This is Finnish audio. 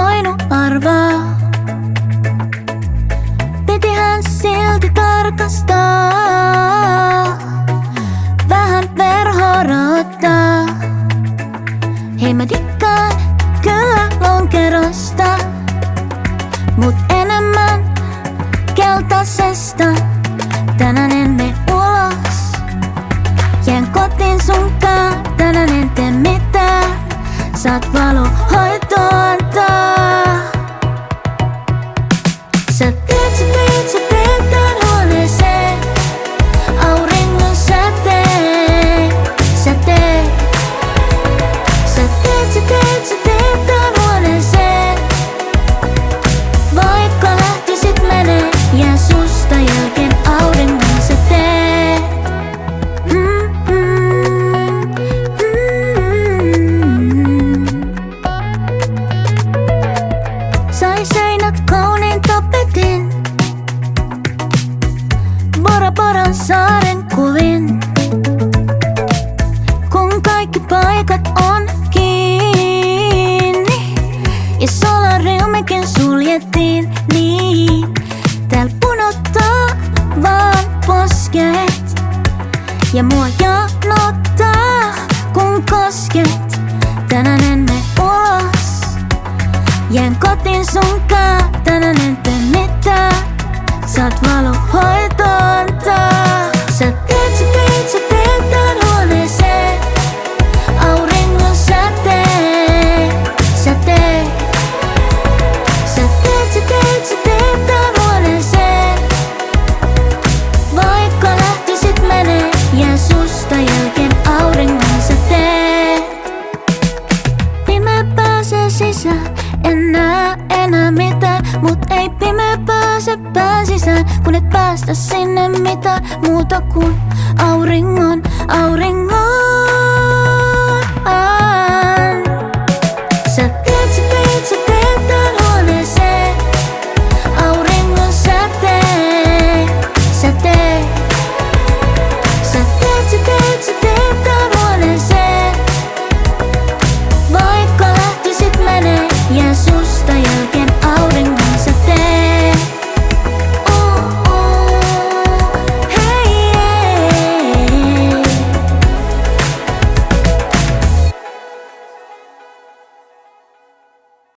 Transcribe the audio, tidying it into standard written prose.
voinut arvaa. Pitihän se silti tarkastaa, vähän verhoa raottaa. Hei mä dikkaan kyllä lonkerosta, mut enemmän keltaisesta. Tänään en mene ulos, jään kotiin sunkaan. Tänään en tee mitään, saat valohoitoa antaa. Sä teet tän huoneeseen auringon säteen. Sä teet tän huoneeseen. Vaikka lähtisit menee, jää susta jälkeen auringon säteen. Sai seinät kauniin tapetin, Bora Boran saaren kuvin. Kun kaikki paikat on kiinni ja solariumikin suljettiin, niin tääl punottaa vaan posket ja mua janottaa kun kosket. Tänään en mene ulos, jään kotiin sunkaan. Tänään en tee mitään, saat valohoitoa antaa. Sä teet tän huoneeseen auringon säteen. Sä teet tän huoneeseen. Vaikka lähtisit menee, jää susta jälkeen auringon säteen. Pimeä pääsee sisään, en näe enää mitään, mut ei pimeä pääse pään sisään, kun et päästä sinne mitään muuta kuin auringon.